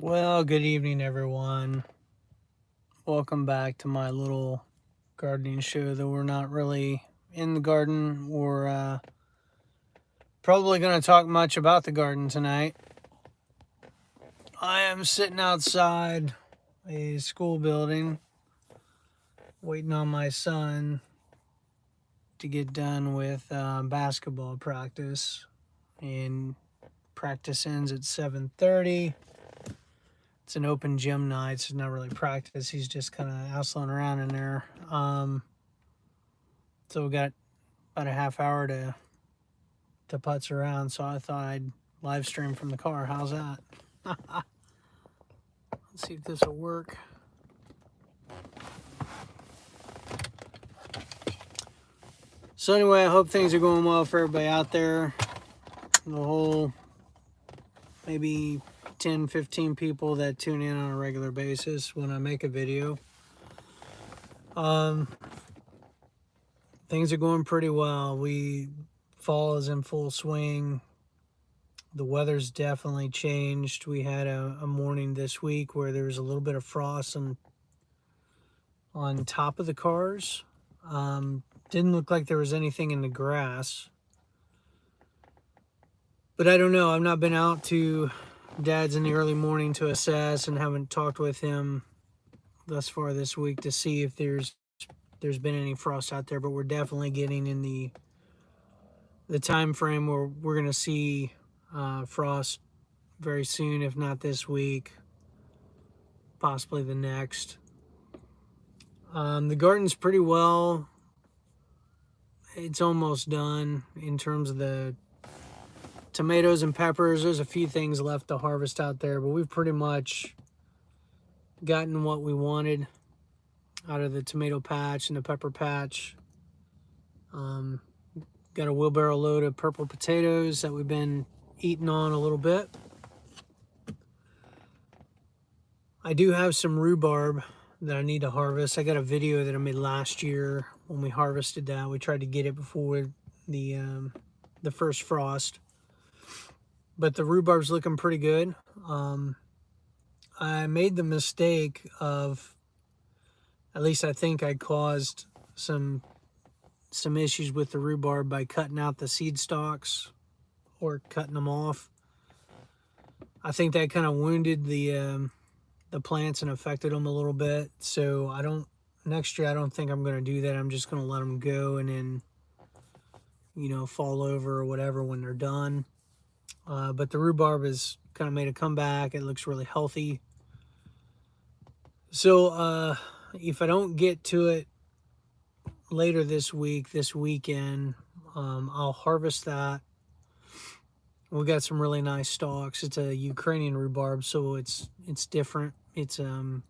Well, good evening, everyone. Welcome back to my little gardening show, though we're not really in the garden. We're probably going to talk much about the garden tonight. I am sitting outside a school building waiting on my son to get done with basketball practice, and practice ends at 7:30. It's an open gym night, so it's not really practice. He's just kind of hustling around in there. So we got about a half hour to putz around. So I thought I'd live stream from the car. How's that? Let's see if this will work. So anyway, I hope things are going well for everybody out there. The whole maybe 10, 15 people that tune in on a regular basis when I make a video. Things are going pretty well. Fall is in full swing. The weather's definitely changed. We had a morning this week where there was a little bit of frost on top of the cars. Didn't look like there was anything in the grass. But I don't know. I've not been out to Dad's in the early morning to assess, and haven't talked with him thus far this week to see if there's been any frost out there. But we're definitely getting in the time frame where we're going to see frost very soon, if not this week, possibly the next. The garden's pretty well. It's almost done in terms of the tomatoes and peppers. There's a few things left to harvest out there, but we've pretty much gotten what we wanted out of the tomato patch and the pepper patch. Got a wheelbarrow load of purple potatoes that we've been eating on a little bit. I do have some rhubarb that I need to harvest. I got a video that I made last year when we harvested that. We tried to get it before the first frost, but the rhubarb's looking pretty good. I made the mistake of, at least I think I caused some issues with the rhubarb by cutting out the seed stalks or cutting them off. I think that kind of wounded the plants and affected them a little bit. So next year I don't think I'm going to do that. I'm just going to let them go and then, fall over or whatever when they're done. But the rhubarb has kind of made a comeback. It looks really healthy. So if I don't get to it later this weekend, I'll harvest that. We got some really nice stalks. It's a Ukrainian rhubarb, so it's different. It's the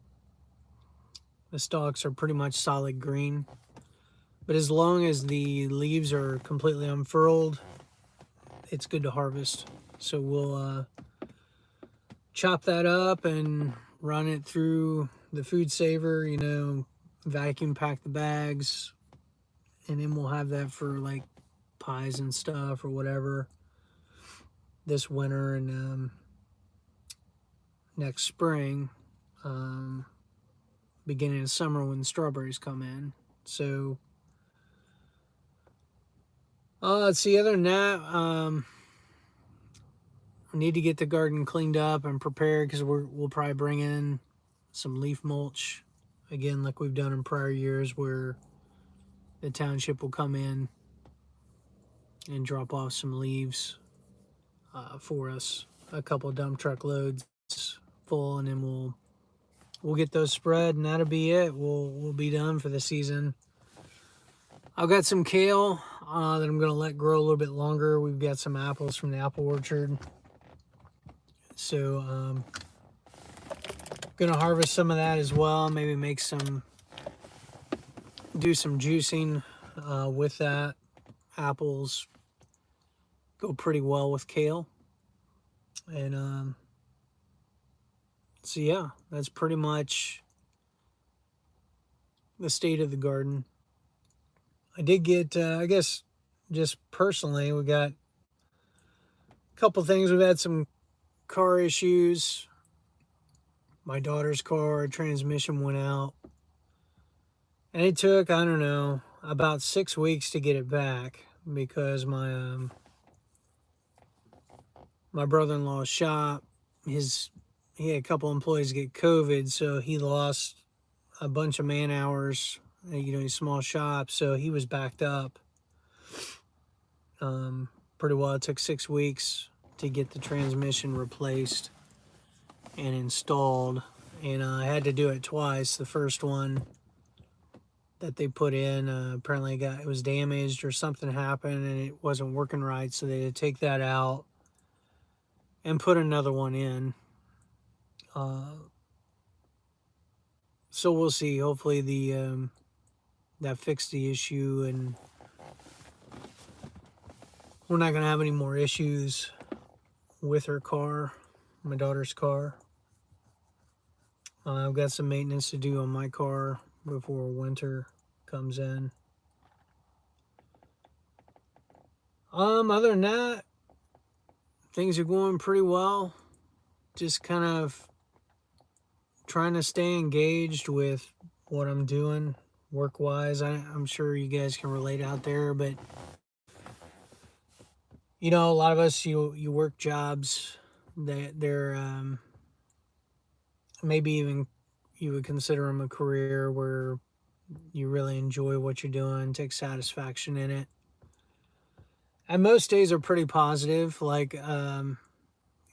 stalks are pretty much solid green, but as long as the leaves are completely unfurled, it's good to harvest. So we'll chop that up and run it through the food saver, vacuum pack the bags, and then we'll have that for like pies and stuff or whatever this winter and next spring, beginning of summer when strawberries come in. So let's see, other than that, we need to get the garden cleaned up and prepared, because we'll probably bring in some leaf mulch again, like we've done in prior years, where the township will come in and drop off some leaves for us, a couple of dump truck loads full, and then we'll get those spread, and that'll be it. We'll be done for the season. I've got some kale that I'm going to let grow a little bit longer. We've got some apples from the apple orchard, so going to harvest some of that as well. Maybe do some juicing with that. Apples go pretty well with kale. And so yeah, that's pretty much the state of the garden. I did get, I guess, just personally, we got a couple things. We've had some car issues My daughter's car transmission went out, and it took, I don't know, about 6 weeks to get it back because my brother-in-law's shop, he had a couple employees get COVID, so he lost a bunch of man hours. A small shop, so he was backed up. Pretty well. It took 6 weeks to get the transmission replaced and installed, and I had to do it twice. The first one that they put in, apparently it was damaged or something happened, and it wasn't working right, so they had to take that out and put another one in. So we'll see. Hopefully that fixed the issue, and we're not going to have any more issues with her car, my daughter's car. I've got some maintenance to do on my car before winter comes in. Other than that, things are going pretty well. Just kind of trying to stay engaged with what I'm doing work-wise. I'm sure you guys can relate out there, but a lot of us, you work jobs that they're maybe even you would consider them a career where you really enjoy what you're doing, take satisfaction in it. And most days are pretty positive. Like, there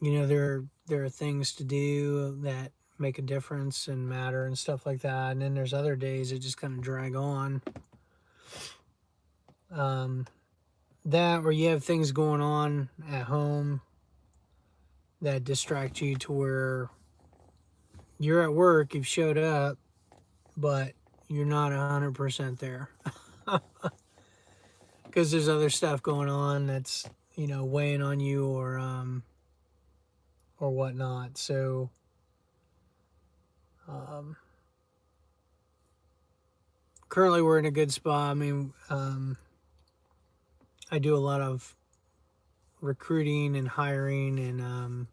are things to do that make a difference and matter and stuff like that. And then there's other days that just kind of drag on. That or you have things going on at home that distract you to where you're at work, you've showed up, but you're not 100% there. Because there's other stuff going on that's, weighing on you or whatnot. So, currently we're in a good spot. I mean, I do a lot of recruiting and hiring and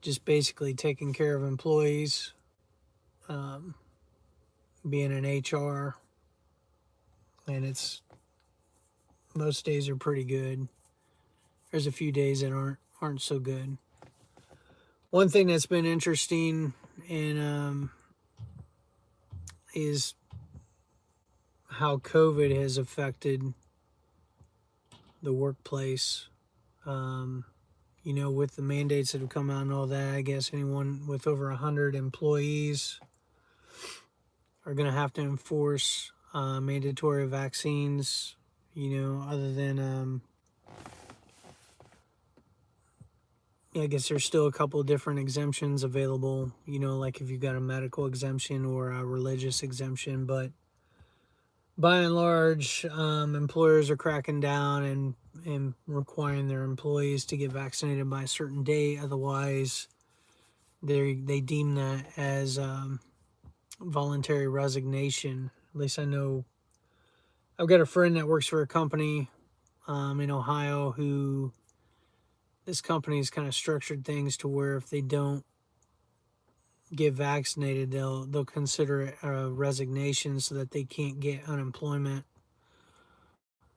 just basically taking care of employees, being an HR, and most days are pretty good. There's a few days that aren't so good. One thing that's been interesting and is how COVID has affected the workplace. With the mandates that have come out and all that, I guess anyone with over 100 employees are going to have to enforce mandatory vaccines, other than, I guess there's still a couple of different exemptions available, like if you've got a medical exemption or a religious exemption, but by and large, employers are cracking down and requiring their employees to get vaccinated by a certain date. Otherwise, they deem that as voluntary resignation. At least I know I've got a friend that works for a company in Ohio who this company has kind of structured things to where if they don't get vaccinated, they'll consider it a resignation so that they can't get unemployment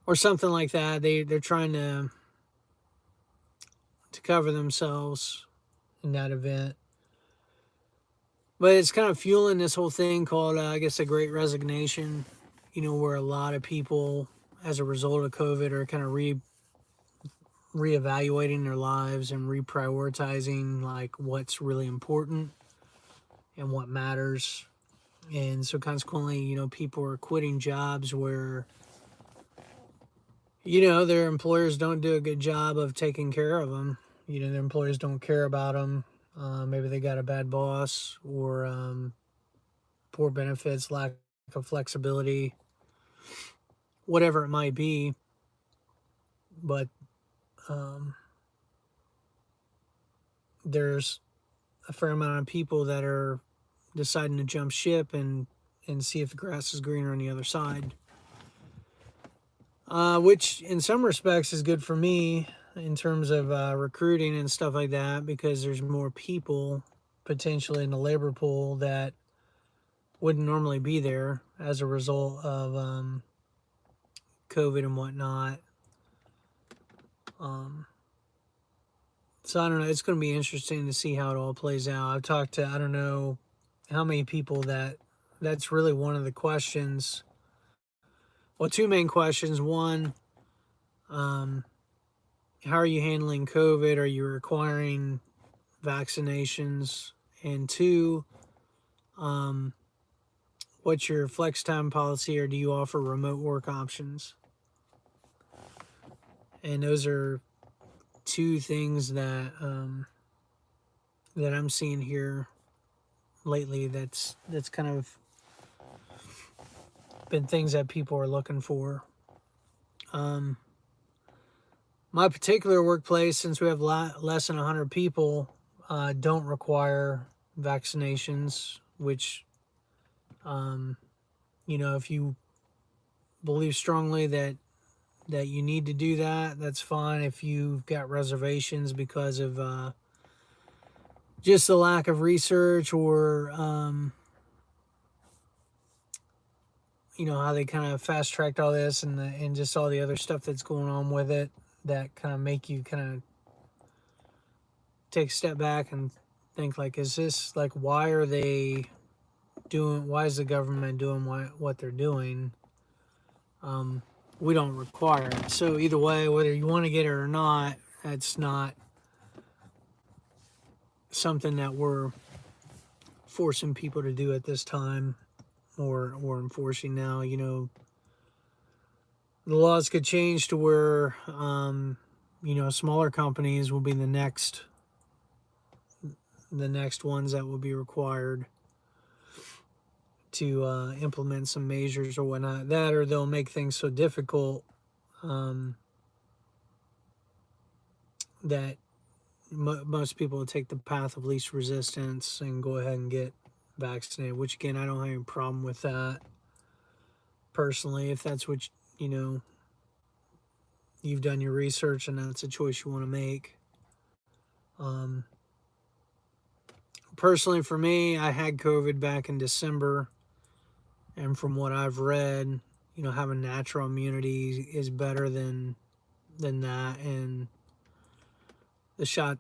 or something like that. They're trying to cover themselves in that event. But it's kind of fueling this whole thing called, I guess, a Great Resignation, where a lot of people, as a result of COVID, are kind of reevaluating their lives and reprioritizing, like, what's really important and what matters. And so consequently, people are quitting jobs where, their employers don't do a good job of taking care of them. Their employers don't care about them. Maybe they got a bad boss or poor benefits, lack of flexibility, whatever it might be. But there's a fair amount of people that are deciding to jump ship and see if the grass is greener on the other side. Which in some respects is good for me in terms of recruiting and stuff like that, because there's more people potentially in the labor pool that wouldn't normally be there as a result of COVID and whatnot. So I don't know. It's going to be interesting to see how it all plays out. I've talked to, I don't know how many people that's really one of the questions. Well, two main questions. One, how are you handling COVID? Are you requiring vaccinations? And two, what's your flex time policy, or do you offer remote work options? And those are two things that I'm seeing here lately. That's kind of been things that people are looking for. My particular workplace, since we have less than 100 people, don't require vaccinations, which, if you believe strongly that you need to do that, that's fine. If you've got reservations because of just the lack of research, or how they kind of fast tracked all this, and just all the other stuff that's going on with it, that kind of make you kind of take a step back and think, like, is this, like, why is the government doing what they're doing? We don't require it. So either way, whether you want to get it or not, that's not something that we're forcing people to do at this time, or enforcing now. The laws could change to where smaller companies will be the next ones that will be required to implement some measures or whatnot. That, or they'll make things so difficult that most people will take the path of least resistance and go ahead and get vaccinated, which, again, I don't have any problem with that personally. If that's what you've done your research and that's a choice you want to make. Personally, for me, I had COVID back in December, and from what I've read, having natural immunity is better than that, and the shot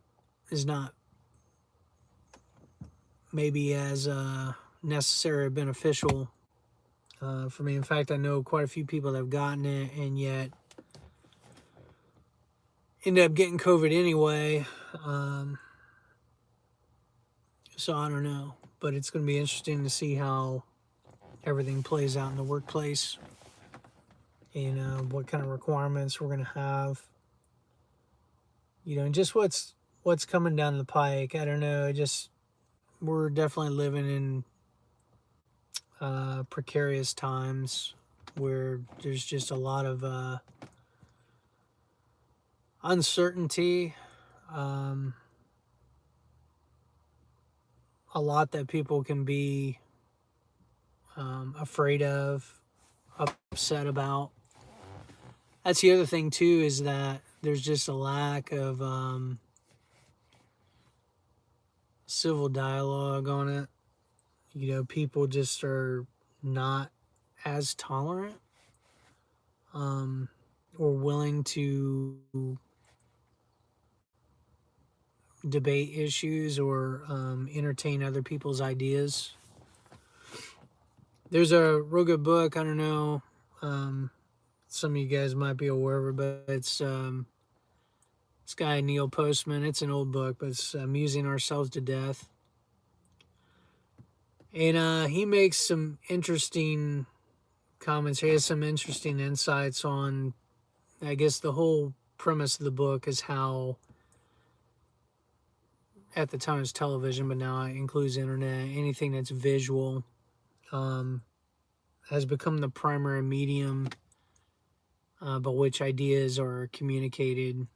is not maybe as necessary or beneficial for me. In fact, I know quite a few people that have gotten it and yet end up getting COVID anyway. So I don't know, but it's going to be interesting to see how everything plays out in the workplace, and what kind of requirements we're going to have, and just what's coming down the pike. I don't know. We're definitely living in precarious times where there's just a lot of uncertainty, a lot that people can be afraid of, upset about. That's the other thing too, is that there's just a lack of civil dialogue on it. People just are not as tolerant or willing to debate issues or entertain other people's ideas. There's a real good book, I don't know, some of you guys might be aware of it, but it's this guy Neil Postman. It's an old book, but it's Musing Ourselves to Death. And he makes some interesting comments. He has some interesting insights on, I guess, the whole premise of the book is how, at the time it was television, but now it includes internet, anything that's visual, has become the primary medium by which ideas are communicated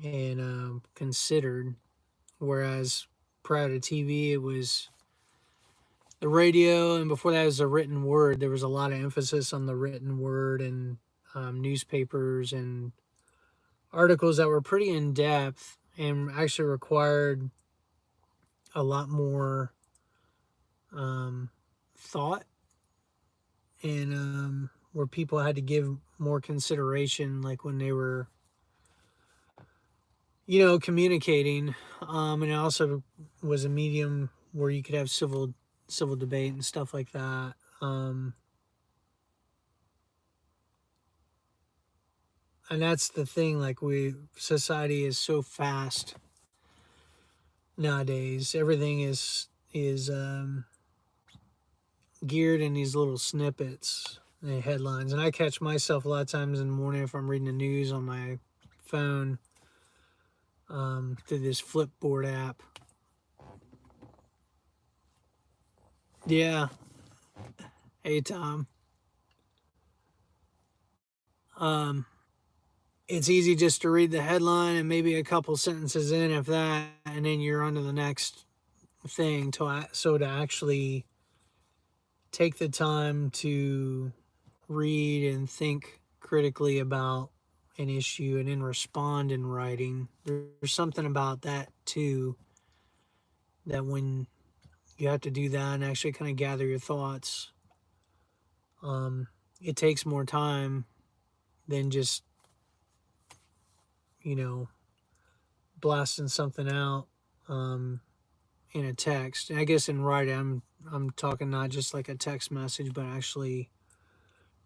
and considered. Whereas prior to TV, it was the radio, and before that it was the written word. There was a lot of emphasis on the written word, and newspapers and articles that were pretty in-depth and actually required a lot more thought, and where people had to give more consideration, like when they were, communicating. And it also was a medium where you could have civil debate and stuff like that. And that's the thing, like, society is so fast nowadays. Everything is geared in these little snippets and headlines. And I catch myself a lot of times in the morning if I'm reading the news on my phone, through this Flipboard app. Yeah. Hey, Tom. Um, it's easy just to read the headline and maybe a couple sentences in, if that, and then you're on to the next thing. So to actually take the time to read and think critically about an issue and then respond in writing, there's something about that too, that when you have to do that and actually kind of gather your thoughts, it takes more time than just, you know, blasting something out in a text. And I guess in writing, I'm talking not just like a text message, but actually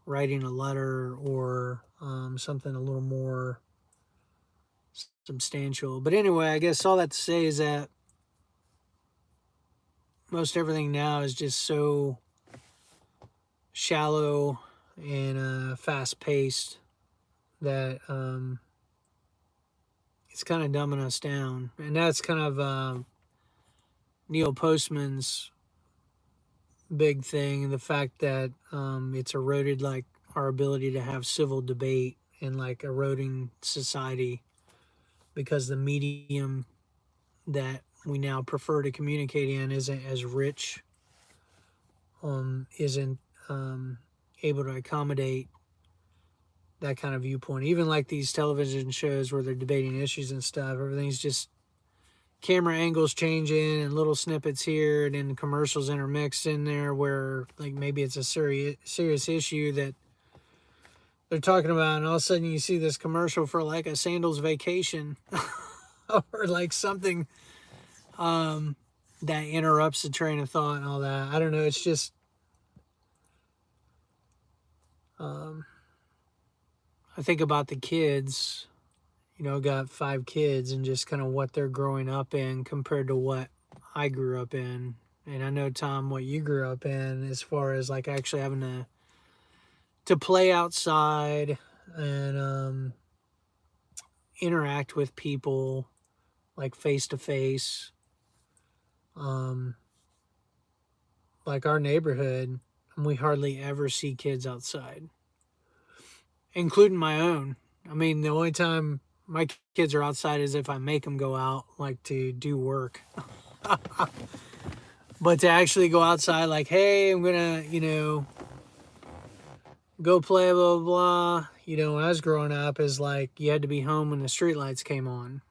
writing a letter or something a little more substantial. But anyway, I guess all that to say is that most everything now is just so shallow and fast paced that it's kind of dumbing us down. And that's kind of Neil Postman's big thing, the fact that it's eroded like our ability to have civil debate, and like eroding society because the medium that we now prefer to communicate in isn't as rich, isn't able to accommodate that kind of viewpoint. Even like these television shows where they're debating issues and stuff, everything's just camera angles changing and little snippets here, and then commercials intermixed in there where like maybe it's a serious issue that they're talking about, and all of a sudden you see this commercial for like a sandals vacation or like something that interrupts the train of thought and all that. I don't know. It's just I think about the kids. Got 5 kids, and just kind of what they're growing up in compared to what I grew up in. And I know, Tom, what you grew up in as far as like actually having to play outside and interact with people like face to face. Like our neighborhood, we hardly ever see kids outside, including my own. I mean, the only time my kids are outside is if I make them go out, like to do work. But to actually go outside, like, hey, I'm gonna, go play, blah, blah, blah. When I was growing up, is like you had to be home when the streetlights came on.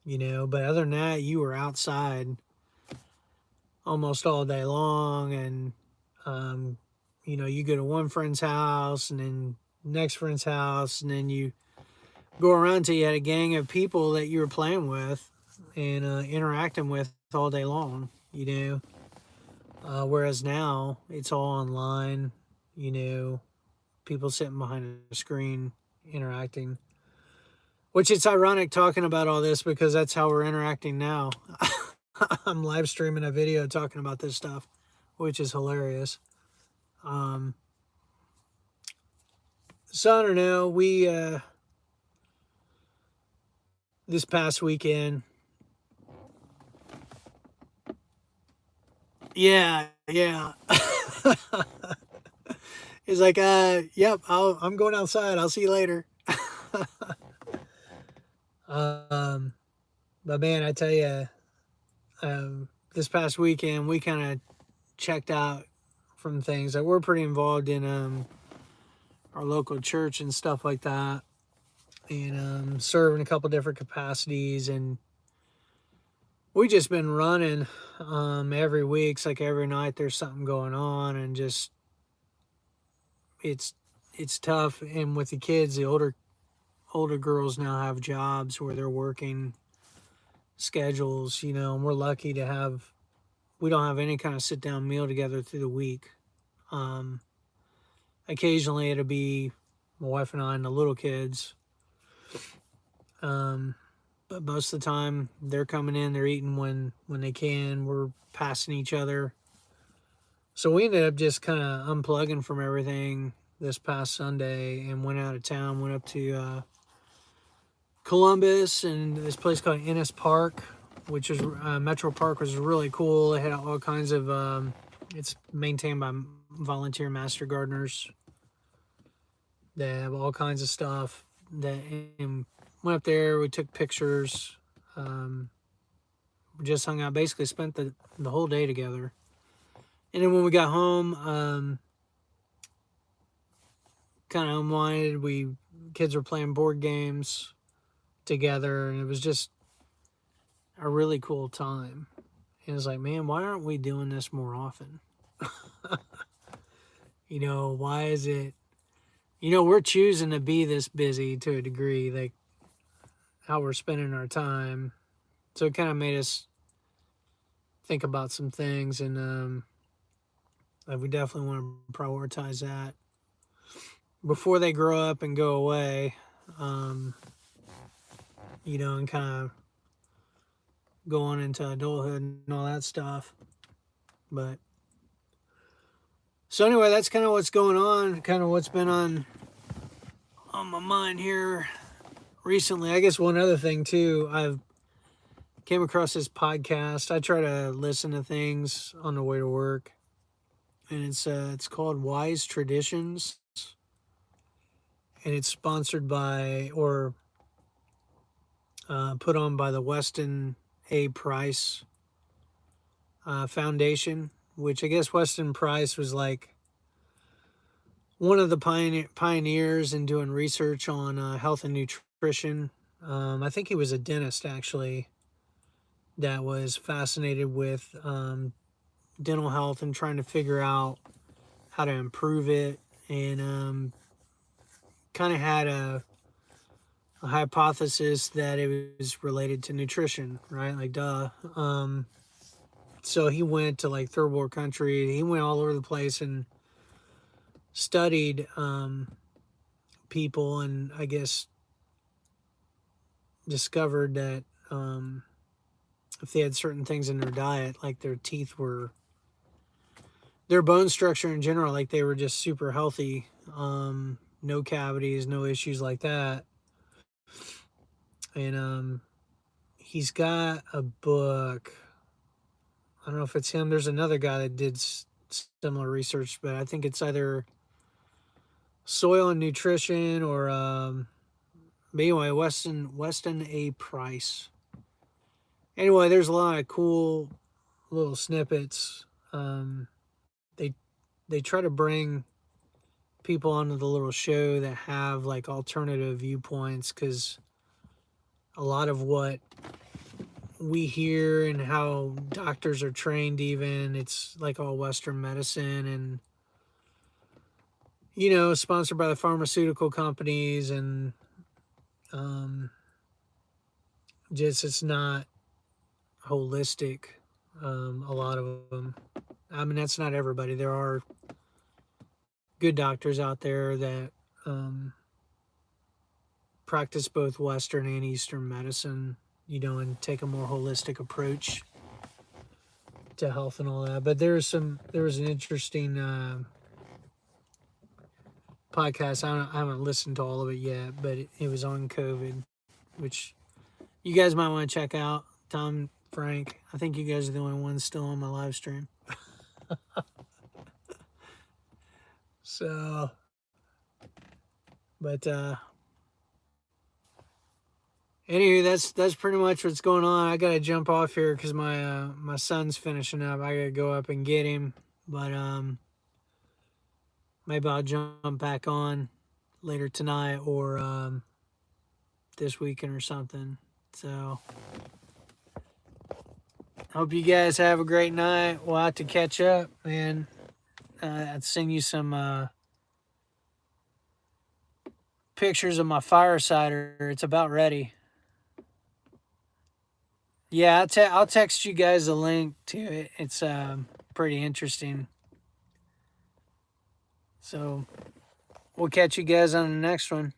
But other than that, you were outside almost all day long, and you go to one friend's house, and then next friend's house, and then you go around till you had a gang of people that you were playing with and interacting with all day long. Whereas now it's all online. People sitting behind a screen interacting. Which it's ironic talking about all this because that's how we're interacting now. I'm live streaming a video talking about this stuff, which is hilarious. So I don't know. We this past weekend, yeah. He's like, yep, I'm going outside. I'll see you later. But man, I tell you, this past weekend we kind of checked out from things. Like, we're pretty involved in our local church and stuff like that, and serve in a couple different capacities. And we just been running every week. It's like every night there's something going on, and just it's it's tough. And with the kids, the older girls now have jobs where they're working schedules, and we're lucky to have we don't have any kind of sit down meal together through the week. Um, Occasionally it'll be my wife and I and the little kids. Um, but most of the time they're coming in, they're eating when they can. We're passing each other. So we ended up just kind of unplugging from everything this past Sunday and went out of town, went up to Columbus and this place called Ennis Park, which is Metro Park, was really cool. It had all kinds of, it's maintained by volunteer master gardeners. They have all kinds of stuff. And went up there, we took pictures, just hung out, basically spent the whole day together. And then when we got home, kind of unwinded. Kids were playing board games together, and it was just a really cool time. And it's like, man, why aren't we doing this more often? Why is it, we're choosing to be this busy to a degree, like how we're spending our time. So it kind of made us think about some things, and like we definitely want to prioritize that before they grow up and go away, and kind of go on into adulthood and all that stuff. But so anyway, that's kind of what's going on, kind of what's been on my mind here recently. I guess one other thing too, I've came across this podcast. I try to listen to things on the way to work, and it's called Wise Traditions, and it's sponsored by or put on by the Weston A. Price Foundation, which I guess Weston Price was like one of the pioneers in doing research on health and nutrition. I think he was a dentist, actually, that was fascinated with dental health and trying to figure out how to improve it, and kind of had a hypothesis that it was related to nutrition, right? Like, duh. So he went to like third world country. He went all over the place and studied people, and I guess discovered that if they had certain things in their diet, like their bone structure in general, like they were just super healthy, no cavities, no issues like that. And he's got a book. I don't know if it's him. There's another guy that did similar research, but I think it's either Soil and Nutrition or but anyway, Weston A. Price. Anyway, there's a lot of cool little snippets. They they try to bring people onto the little show that have like alternative viewpoints, because a lot of what we hear and how doctors are trained, even, it's like all Western medicine, and sponsored by the pharmaceutical companies, and just it's not holistic. A lot of them. I mean, that's not everybody. There are good doctors out there that practice both Western and Eastern medicine, and take a more holistic approach to health and all that. But there was an interesting podcast. I haven't listened to all of it yet, but it was on COVID, which you guys might want to check out. Tom, Frank, I think you guys are the only ones still on my live stream. So, but anyway, that's pretty much what's going on. I gotta jump off here because my son's finishing up. I gotta go up and get him, but maybe I'll jump back on later tonight or this weekend or something. So Hope you guys have a great night. We'll have to catch up, and I'd send you some pictures of my fire cider. It's about ready. Yeah, I'll text you guys a link to it. It's pretty interesting. So we'll catch you guys on the next one.